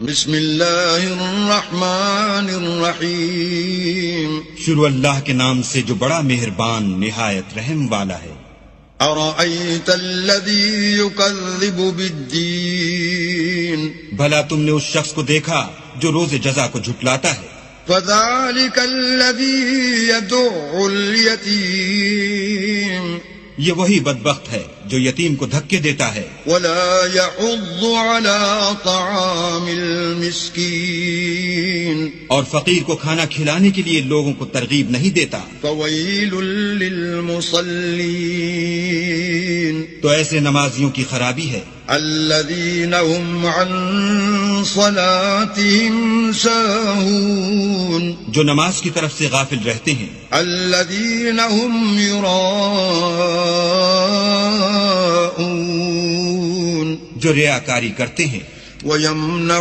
بسم اللہ الرحمن الرحیم شروع اللہ کے نام سے جو بڑا مہربان نہایت رحم والا ہے۔ ارأیت الذی یکذب بالدین بھلا تم نے اس شخص کو دیکھا جو روز جزا کو جھٹلاتا ہے۔ فذلک الذی یدع الیتیم یہ وہی بدبخت ہے جو یتیم کو دھکے دیتا ہے ولا يحض على طعام المسکین اور فقیر کو کھانا کھلانے کے لیے لوگوں کو ترغیب نہیں دیتا۔ فویل للمصلین تو ایسے نمازیوں کی خرابی ہے الذین هم عن صلاتهم ساہون جو نماز کی طرف سے غافل رہتے ہیں۔ الذین هم یراءون جو ریاکاری کرتے ہیں۔ ویمنع